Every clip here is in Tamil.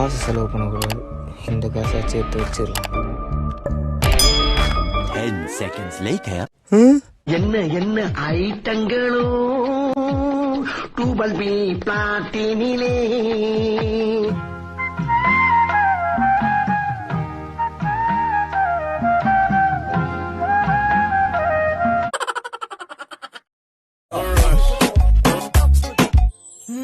காசு செலவு பண்ணக்கூடாது. இந்த காசை சேர்த்து வச்சிடலாம். 10 seconds later. என்ன என்ன ஐட்டங்களோ டூபல் பி பிளாட்டினிலே.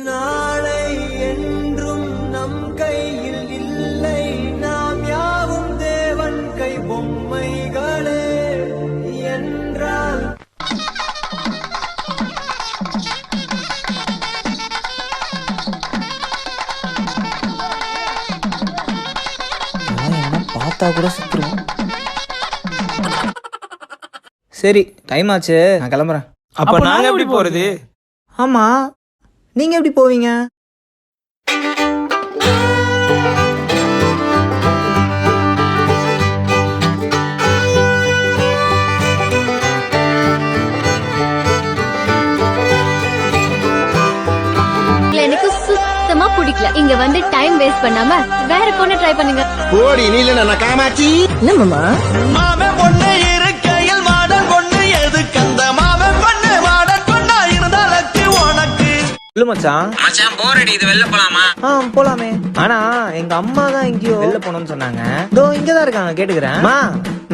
நாளை என்றும் நம் கையில் இல்லை, நாம் யாவும் தேவன் கை பொம்மைகளே என்றால் என்ன பார்த்தா கூட சுத்துரும். சரி, டைம் ஆச்சு, நான் கிளம்புறேன். அப்ப நாங்க எப்படி போறது? ஆமா, நீங்க எப்படி போவீங்க? எனக்கு சுத்தமா பிடிக்கல. இங்க வந்து டைம் வேஸ்ட் பண்ணாம வேற பொண்ணு ட்ரை பண்ணுங்க. ஓடி நீல நான் காமாச்சி. என்ன மாமா? மாமன் பொண்ணு இருக்கையில் மாடன் பொண்ணு எதுக்கு? அந்த மாமன் பொண்ணு மாடன் பொண்ணா இருந்தாலக்கு உனக்கு. இல்ல மச்சான், போர் அடிக்குது, வெளில போலாமா? போலாமே. ஆனா எங்க அம்மா தான் எங்கேயோ வெளில போனோம்னு சொன்னாங்க. இதோ இங்கதான் இருக்காங்க, கேட்டுக்கிறேன். அம்மா,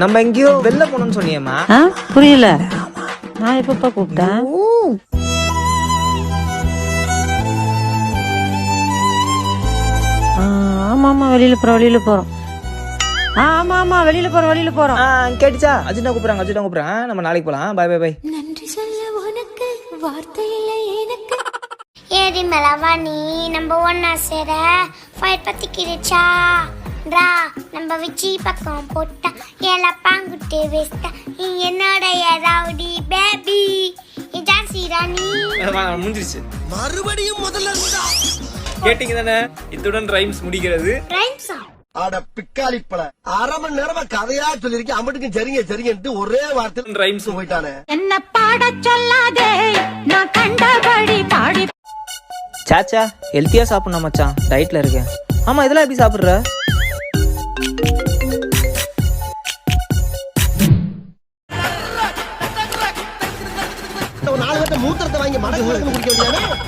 நம்ம எங்கேயோ வெளில போனோம்னு சொன்னியம்மா. புரியல, நான் எப்பப்பா கூப்பிட்டேன்? ஆமா ஆமா, வெளியில போறோம். ஆமா ஆமா, வெளியில போறோம். கேட்டுச்சா? அஜினா கூப்பிடுறாங்க. நம்ம நாளைக்கு போலாம். Bye bye bye. நன்றி சொல்ல உனக்கு வார்த்தை இல்லை எனக்கு. ஏடி மேலவா நீ நம்ம ஒன்னா சேர ஃபைட் பத்தி கிரிச்சா ரா நம்ம விச்சி பக்கம் போட்டா ஏல பாங்குட்டே வேஸ்டா என்னோட ரவுடி பேபி இதான் சீரானி முடிஞ்சிருச்சு. மறுபடியும் முதல்ல இருந்தா கேட்டீங்க தானே? இத்துடன் ரைம்ஸ் முடிக்கிறது. ரைம்ஸா? அட பிக்காளிப்பட 1/2 மணி நேரமா கதையா சொல்லிருக்கேன். அம்பட்டுக்கும் சரிங்க ஒரே வார்த்தை ரைம்ஸ் போயிட்டானே. என்ன பாட சொல்லாதே, நான் கண்டபடி பாடி. சாச்சா, ஹெல்த்தியா சாப்பிடணும் மச்சான், டயட்ல இருக்கேன். ஆமா, இதெல்லாம் எப்படி சாப்பிடுற? ஒரு 4 பேர்த்த மூத்திரத்தை வாங்கி மடக்கு குடிக்க வேண்டியதானே.